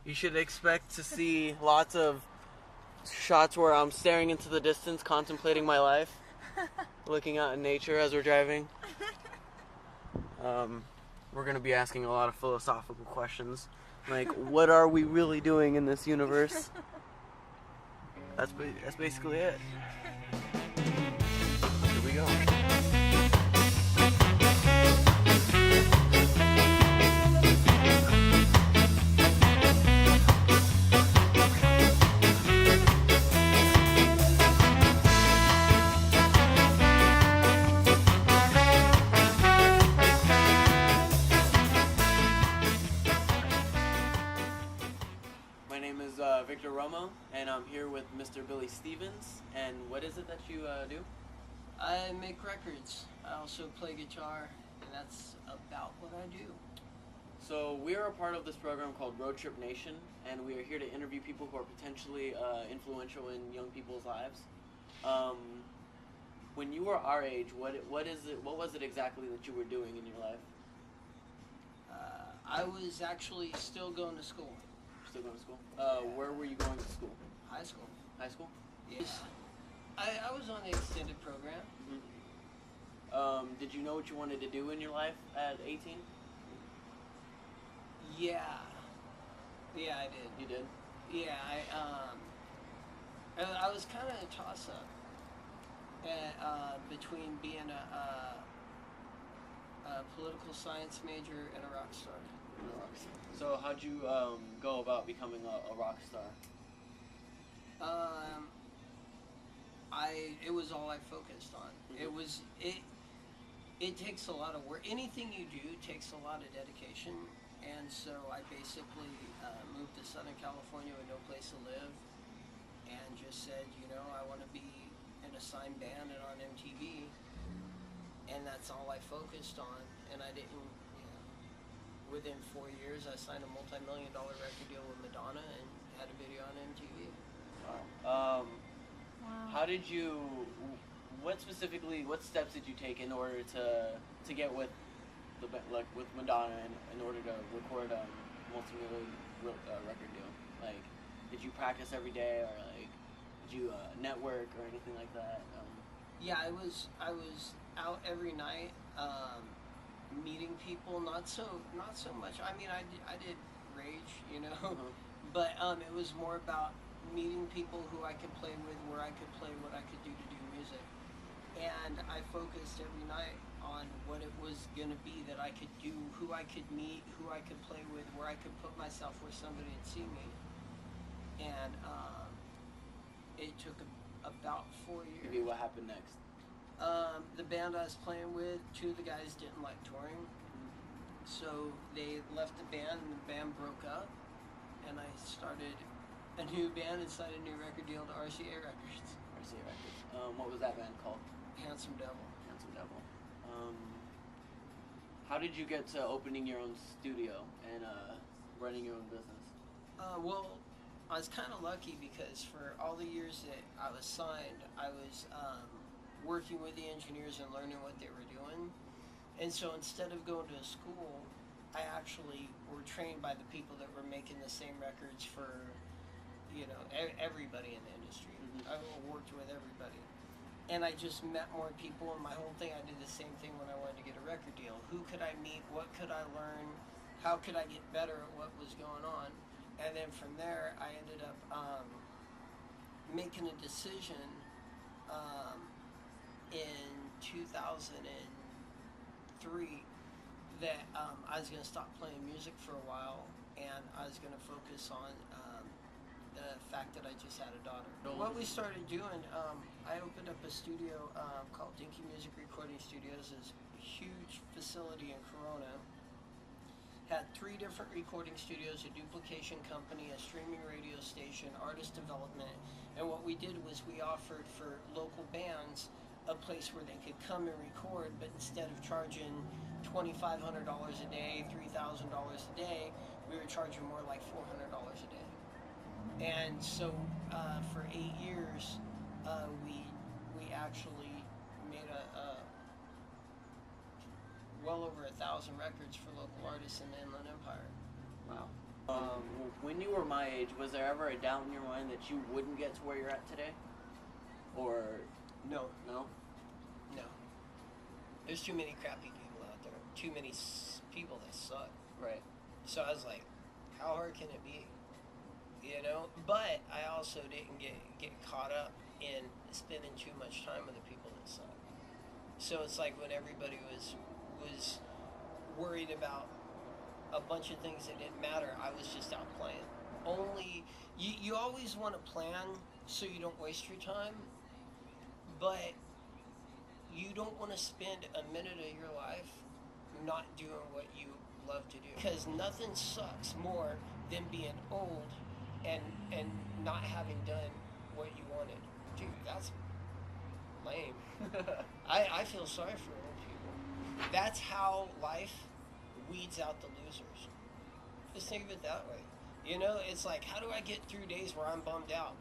You should expect to see lots of shots where I'm staring into the distance, contemplating my life, looking out at nature as we're driving. We're going to be asking a lot of philosophical questions, like, what are we really doing in this universe? That's basically it. Here we go. My name is Victor Romo, and I'm here with Mr. Billie Stevens. And what is it that you do? I make records. I also play guitar, and that's about what I do. So we are a part of this program called Road Trip Nation, and we are here to interview people who are potentially influential in young people's lives. When you were our age, what was it exactly that you were doing in your life? I was actually still going to school. Still going to school? Where were you going to school? High school. High school? Yes. I was on the extended program. Mm-hmm. Did you know what you wanted to do in your life at 18? Yeah. Yeah, I did. You did? Yeah, I was kind of a toss-up between being a political science major and a rock star. So how'd you go about becoming a rock star? It was all I focused on. Mm-hmm. It takes a lot of work. Anything you do takes a lot of dedication, and so I basically moved to Southern California with no place to live, and just said, I want to be in a signed band and on MTV, and that's all I focused on. And I didn't. Within 4 years, I signed a multi-million-dollar record deal with Madonna and had a video on MTV. Wow. Wow. How did you? What steps did you take in order to get with with Madonna in order to record a multi-million record deal? Like, did you practice every day, or like, did you network or anything like that? Yeah, I was out every night. Meeting people, not so much. I mean, I did rage, Mm-hmm. but it was more about meeting people who I could play with, where I could play what I could do to do music, and I focused every night on what it was going to be that I could do, who I could meet, who I could play with, where I could put myself where somebody would see me, and it took about 4 years. Maybe what happened next? The band I was playing with, 2 of the guys didn't like touring, so they left the band and the band broke up, and I started a new band and signed a new record deal to RCA Records. RCA Records. What was that band called? Handsome Devil. Handsome Devil. How did you get to opening your own studio and running your own business? Well, I was kind of lucky because for all the years that I was signed, I was working with the engineers and learning what they were doing. And so instead of going to a school, I actually were trained by the people that were making the same records for, everybody in the industry. Mm-hmm. I worked with everybody. And I just met more people, and my whole thing, I did the same thing when I wanted to get a record deal. Who could I meet? What could I learn? How could I get better at what was going on? And then from there, I ended up making a decision in 2003 that I was going to stop playing music for a while, and I was going to focus on the fact that I just had a daughter. What we started doing, I opened up a studio called Dinky Music Recording Studios. It's a huge facility in Corona. Had 3 different recording studios, a duplication company, a streaming radio station, artist development, and what we did was we offered for local bands a place where they could come and record, but instead of charging $2,500 a day, $3,000 a day, we were charging more like $400 a day. And so for 8 years, we actually made well over 1,000 records for local artists in the Inland Empire. Wow. when you were my age, was there ever a doubt in your mind that you wouldn't get to where you're at today? Or No. no? No. There's too many crappy people out there. Too many people that suck. Right. So I was like, how hard can it be? You know? But I also didn't get caught up in spending too much time with the people that suck. So it's like when everybody was worried about a bunch of things that didn't matter, I was just out playing. Only, you always want to plan so you don't waste your time, but you don't want to spend a minute of your life not doing what you love to do. Because nothing sucks more than being old and not having done what you wanted. Dude, that's lame. I feel sorry for old people. That's how life weeds out the losers. Just think of it that way. You know, it's like, how do I get through days where I'm bummed out?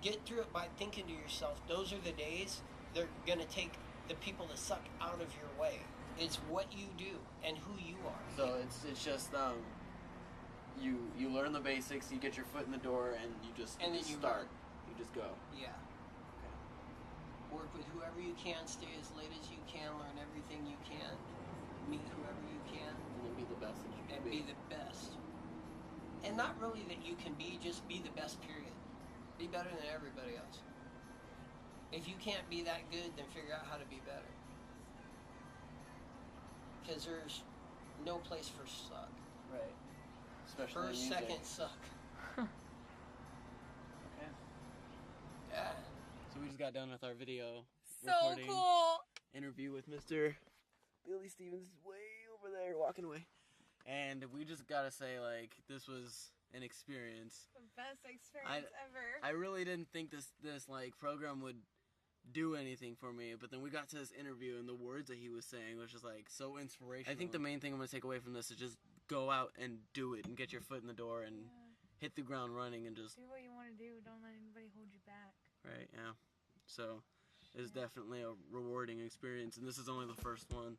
Get through it by thinking to yourself, those are the days they're going to take the people that suck out of your way. It's what you do and who you are. So it's just you learn the basics, you get your foot in the door, and you just start. You just go. Yeah. Work with whoever you can, stay as late as you can, learn everything you can, meet whoever you can. And then be the best that you can And be the best. And not really that you can be, just be the best, period. Be better than everybody else. If you can't be that good, then figure out how to be better. Because there's no place for suck. Right. Especially First, in music. second, suck. Okay. Yeah. So we just got done with our video So recording cool. interview with Mr. Billie Stevens, way over there, walking away. And we just gotta say, like, this was an experience. The best experience ever. I really didn't think this like program would do anything for me, but then we got to this interview and the words that he was saying was just like so inspirational. I think the main thing I'm gonna take away from this is just go out and do it and get your foot in the door and hit the ground running and just do what you want to do. Don't let anybody hold you back. right. Yeah. So it's definitely a rewarding experience, and this is only the first one.